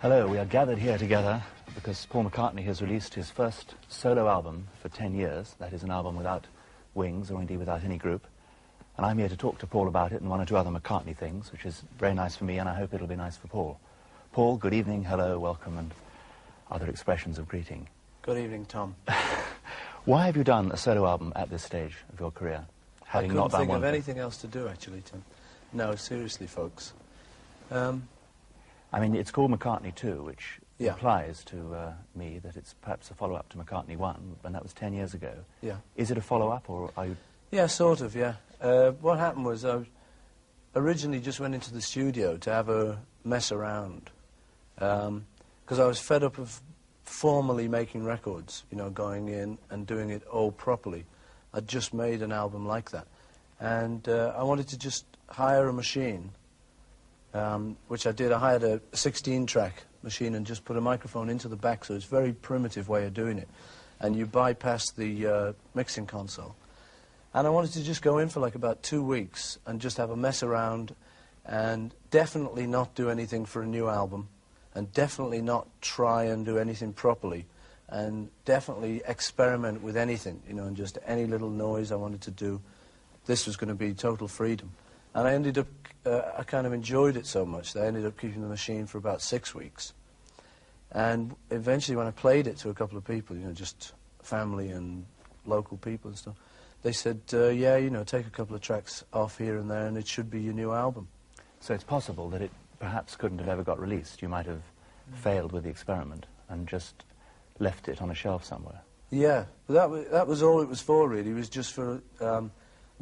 Hello, we are gathered here together because Paul McCartney has released his first solo album for 10 years. That is an album without Wings, or indeed without any group. And I'm here to talk to Paul about it and one or two other McCartney things, which is very nice for me, and I hope it'll be nice for Paul. Paul, good evening, hello, welcome, and other expressions of greeting. Good evening, Tom. Why have you done a solo album at this stage of your career? I couldn't think of anything else to do, actually, Tim. No, seriously, folks. I mean, it's called McCartney 2, which Yeah. implies to me that it's perhaps a follow-up to McCartney 1, and that was 10 years ago. Yeah. Is it a follow-up, or are you... Yeah, sort of, yeah. What happened was I originally just went into the studio to have a mess around, because I was fed up of formally making records, you know, going in and doing it all properly. I'd just made an album like that. And I wanted to just hire a machine, which I did. I hired a 16-track machine and just put a microphone into the back, so it's a very primitive way of doing it. And you bypass the mixing console. And I wanted to just go in for like about 2 weeks and just have a mess around and definitely not do anything for a new album and definitely not try and do anything properly and definitely experiment with anything, you know, and just any little noise I wanted to do. This was going to be total freedom. And I ended up, I kind of enjoyed it so much that I ended up keeping the machine for about 6 weeks. And eventually when I played it to a couple of people, you know, just family and local people and stuff, they said, yeah, you know, take a couple of tracks off here and there and it should be your new album. So it's possible that it perhaps couldn't have ever got released. You might have failed with the experiment and just left it on a shelf somewhere. Yeah, but that was all it was for, really. It was just for... I've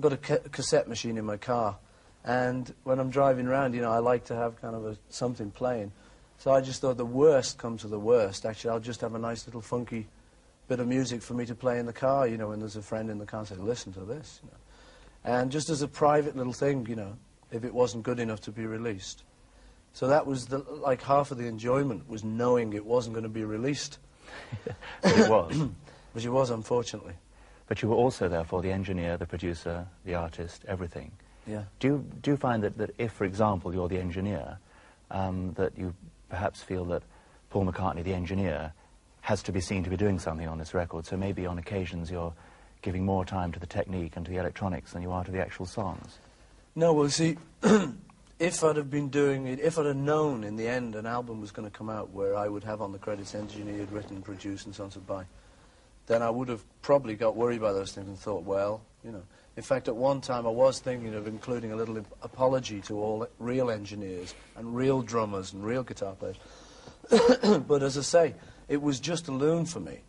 got a cassette machine in my car, and when I'm driving around, you know, I like to have kind of something playing. So I just thought the worst comes to the worst. Actually, I'll just have a nice little funky bit of music for me to play in the car, you know, when there's a friend in the car and say, listen to this, you know. And just as a private little thing, you know, if it wasn't good enough to be released. So that was, like, half of the enjoyment was knowing it wasn't going to be released. But it was. Which it was, unfortunately. But you were also, therefore, the engineer, the producer, the artist, everything. Yeah. Do you find that if, for example, you're the engineer, that you perhaps feel that Paul McCartney, the engineer, has to be seen to be doing something on this record, so maybe on occasions you're giving more time to the technique and to the electronics than you are to the actual songs? No, well, see, if I'd have been doing it, if I'd have known in the end an album was going to come out where I would have on the credits engineered, written, produced and sponsored by, then I would have probably got worried by those things and thought, well, you know. In fact, at one time I was thinking of including a little apology to all real engineers and real drummers and real guitar players. But as I say, it was just a loon for me.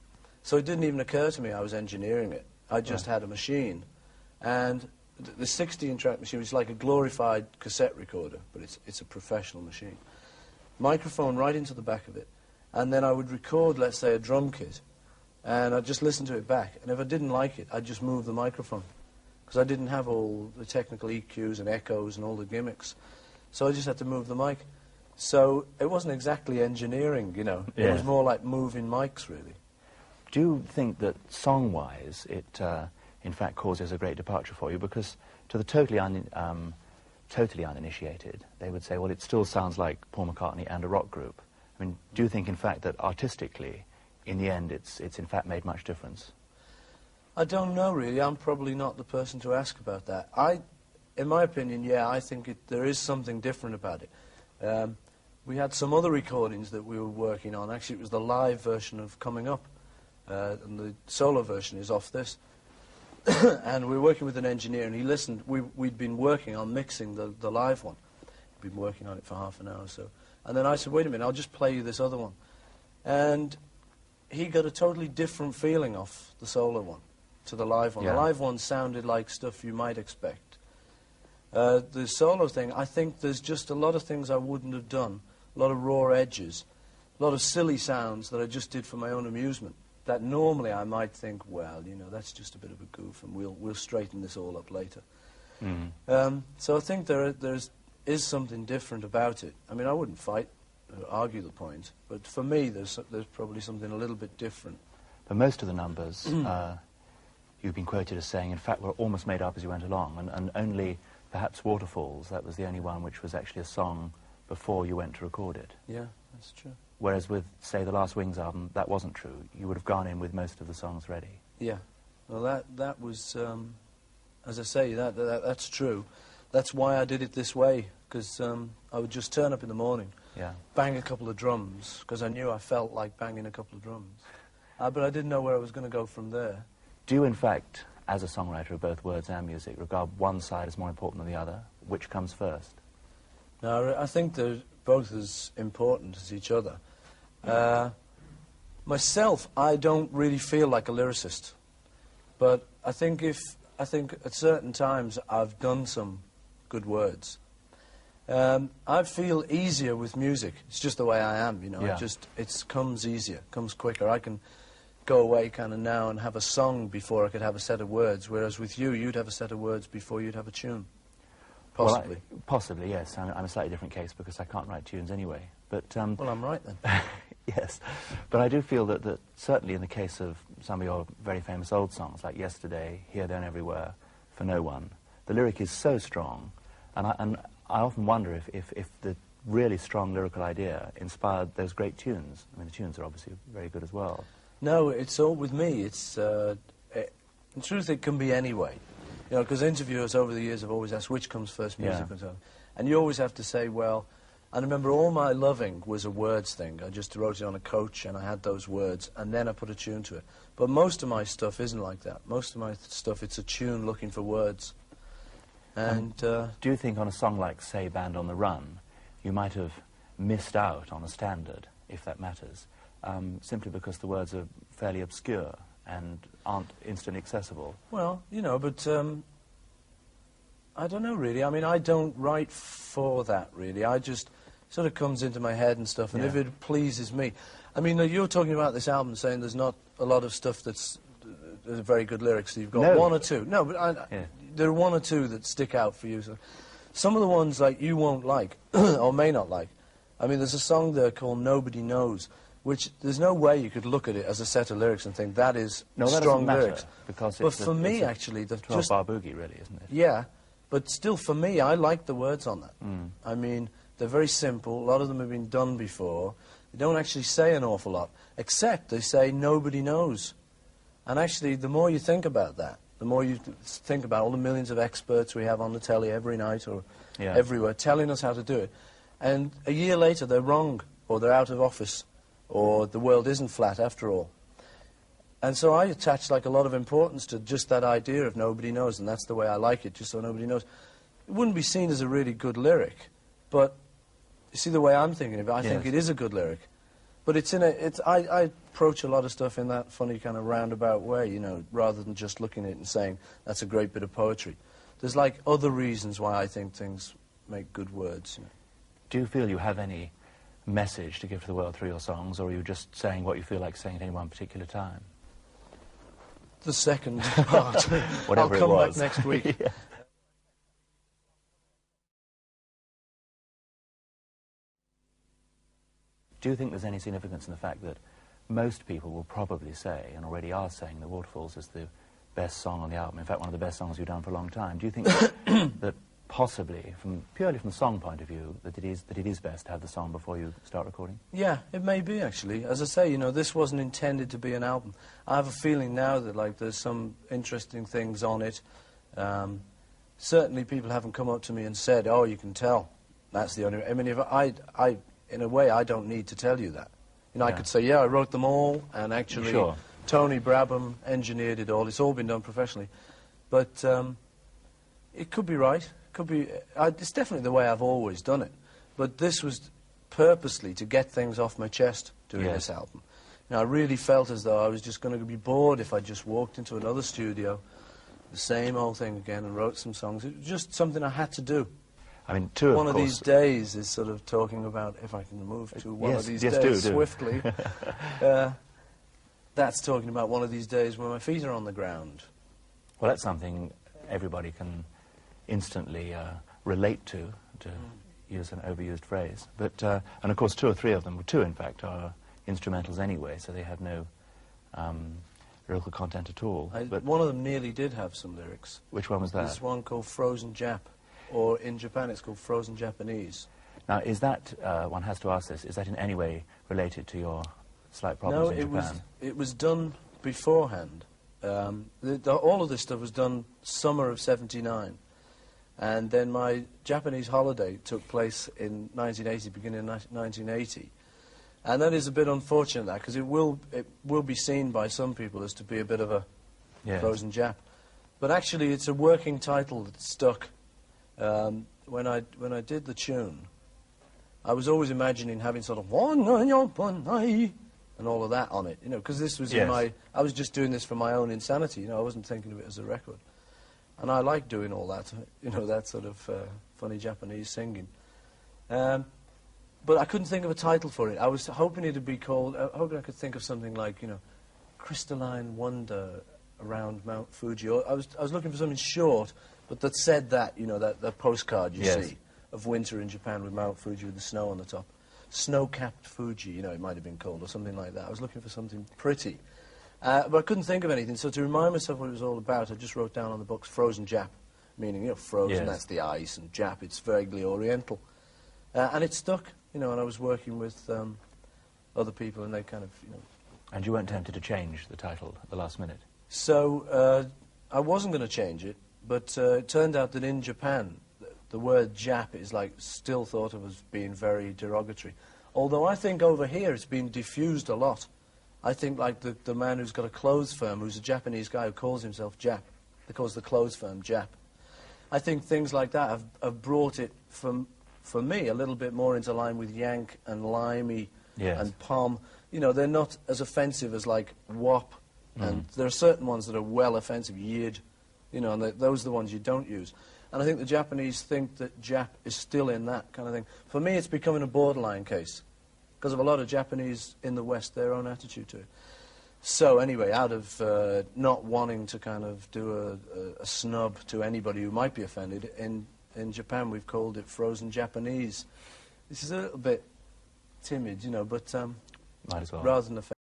So it didn't even occur to me I was engineering it. I just had a machine. And the 16-track machine was like a glorified cassette recorder, but it's a professional machine. Microphone right into the back of it. And then I would record, let's say, a drum kit. And I'd just listen to it back. And if I didn't like it, I'd just move the microphone. Because I didn't have all the technical EQs and echoes and all the gimmicks. So I just had to move the mic. So it wasn't exactly engineering, you know. Yeah. It was more like moving mics, really. Do you think that song-wise it, in fact, causes a great departure for you? Because to the totally uninitiated, they would say, well, it still sounds like Paul McCartney and a rock group. I mean, do you think, in fact, that artistically, in the end, it's in fact made much difference? I don't know, really. I'm probably not the person to ask about that. In my opinion, yeah, I think there is something different about it. We had some other recordings that we were working on. Actually, it was the live version of Coming Up, and the solo version is off this. And we were working with an engineer, and he listened. We'd been working on mixing the live one. We'd been working on it for half an hour or so. And then I said, wait a minute, I'll just play you this other one. And he got a totally different feeling off the solo one to the live one. Yeah. The live one sounded like stuff you might expect. The solo thing, I think there's just a lot of things I wouldn't have done, a lot of raw edges, a lot of silly sounds that I just did for my own amusement, that normally I might think, well, you know, that's just a bit of a goof and we'll straighten this all up later. So I think there is something different about it. I mean, I wouldn't fight or argue the point, but for me there's probably something a little bit different. But most of the numbers, you've been quoted as saying, in fact, were almost made up as you went along, and only perhaps Waterfalls, that was the only one which was actually a song before you went to record it. Yeah, that's true. Whereas with, say, the last Wings album, that wasn't true. You would have gone in with most of the songs ready. Yeah. Well, that was, as I say, that's true. That's why I did it this way, because I would just turn up in the morning, bang a couple of drums, because I knew I felt like banging a couple of drums. But I didn't know where I was going to go from there. Do you, in fact, as a songwriter of both words and music, regard one side as more important than the other? Which comes first? No, I think they're both as important as each other. Myself, I don't really feel like a lyricist, but I think at certain times I've done some good words. I feel easier with music. It's just the way I am, you know. Yeah. It comes easier, comes quicker. I can go away kind of now and have a song before I could have a set of words, whereas with you, you'd have a set of words before you'd have a tune. Possibly. Well, possibly, yes. I'm a slightly different case because I can't write tunes anyway. But well, I'm right then. yes. But I do feel that certainly in the case of some of your very famous old songs, like Yesterday, Here, There and Everywhere, For No One, the lyric is so strong, and I often wonder if the really strong lyrical idea inspired those great tunes. I mean, the tunes are obviously very good as well. No, it's all with me. It's in truth, it can be anyway. You know, because interviewers over the years have always asked which comes first, music and so on. And you always have to say, well, I remember All My Loving was a words thing. I just wrote it on a coach and I had those words and then I put a tune to it. But most of my stuff isn't like that. Most of my stuff, it's a tune looking for words. And do you think on a song like, say, Band on the Run, you might have missed out on a standard, if that matters, simply because the words are fairly obscure and aren't instantly accessible? Well, you know, but I don't know, really. I mean, I don't write for that, really. I just sort of comes into my head and stuff, and if it pleases me. I mean, you're talking about this album saying there's not a lot of stuff that's very good lyrics. So you've got one or two. No, but there are one or two that stick out for you. So some of the ones, like, you won't like, or may not like. I mean, there's a song there called Nobody Knows, which there's no way you could look at it as a set of lyrics and think that is strong lyrics. Because but for me, actually, the 12-bar boogie, really, isn't it? Yeah, but still, for me, I like the words on that. I mean, they're very simple. A lot of them have been done before. They don't actually say an awful lot, except they say nobody knows. And actually, the more you think about that, the more you think about all the millions of experts we have on the telly every night or everywhere telling us how to do it. And a year later, they're wrong, or they're out of office, or the world isn't flat after all. And so I attach like a lot of importance to just that idea of nobody knows, and that's the way I like it, just so nobody knows. It wouldn't be seen as a really good lyric, but you see the way I'm thinking of it, I think it is a good lyric. But it's in I approach a lot of stuff in that funny kind of roundabout way, you know, rather than just looking at it and saying, that's a great bit of poetry. There's like other reasons why I think things make good words. You know. Do you feel you have any message to give to the world through your songs, or are you just saying what you feel like saying at any one particular time? The second part. Whatever I'll come it was. back next week. Do you think there's any significance in the fact that most people will probably say, and already are saying, that Waterfalls is the best song on the album, in fact one of the best songs you've done for a long time? Do you think that possibly, purely from the song point of view, that it is best to have the song before you start recording? Yeah, it may be, actually. As I say, you know, this wasn't intended to be an album. I have a feeling now that, like, there's some interesting things on it. Certainly people haven't come up to me and said, oh, you can tell. That's the only... I mean, if in a way, I don't need to tell you that. You know, I could say, yeah, I wrote them all, and actually Tony Brabham engineered it all. It's all been done professionally. But it could be right. Could be. It's definitely the way I've always done it. But this was purposely to get things off my chest doing this album. You know, I really felt as though I was just going to be bored if I just walked into another studio, the same old thing again, and wrote some songs. It was just something I had to do. I mean, one of these days is sort of talking about, if I can move to one of these days swiftly, that's talking about one of these days when my feet are on the ground. Well, that's something everybody can instantly relate to use an overused phrase. But, and of course, two or three of them, two in fact, are instrumentals anyway, so they have no lyrical content at all. But one of them nearly did have some lyrics. Which one was that? There's one called Frozen Jap. Or in Japan it's called Frozen Japanese. Now, is that, one has to ask this, is that in any way related to your slight problems in Japan? No, it was done beforehand. All of this stuff was done summer of '79. And then my Japanese holiday took place in 1980, beginning of 1980. And that is a bit unfortunate, that, because it will be seen by some people as to be a bit of a frozen Jap. But actually, it's a working title that stuck. When I did the tune, I was always imagining having sort of and all of that on it, you know, because this was in my... I was just doing this for my own insanity, you know, I wasn't thinking of it as a record. And I like doing all that, you know, that sort of funny Japanese singing. But I couldn't think of a title for it. I was hoping it would be called... hoping I could think of something like, you know, Crystalline Wonder Around Mount Fuji. Or I was looking for something short, but that said that, you know, that postcard you see of winter in Japan with Mount Fuji with the snow on the top. Snow-capped Fuji, you know, it might have been called, or something like that. I was looking for something pretty. But I couldn't think of anything, so to remind myself what it was all about, I just wrote down on the box Frozen Jap, meaning, you know, frozen, that's the ice, and Jap, it's vaguely oriental. And it stuck, you know, and I was working with other people, and they kind of, you know... And you weren't tempted to change the title at the last minute? So, I wasn't going to change it, but it turned out that in Japan, the word Jap is, like, still thought of as being very derogatory. Although I think over here it's been diffused a lot. I think, like, the man who's got a clothes firm, who's a Japanese guy who calls himself Jap, they calls the clothes firm Jap. I think things like that have brought it, for me, a little bit more into line with Yank and Limey and Pom. You know, they're not as offensive as, like, Wop, and there are certain ones that are well offensive, Yid, you know, and those are the ones you don't use. And I think the Japanese think that Jap is still in that kind of thing. For me, it's becoming a borderline case, because of a lot of Japanese in the West, their own attitude to it. So anyway, out of not wanting to kind of do a snub to anybody who might be offended, in Japan we've called it Frozen Japanese. This is a little bit timid, you know, but might as well. Rather than offensive.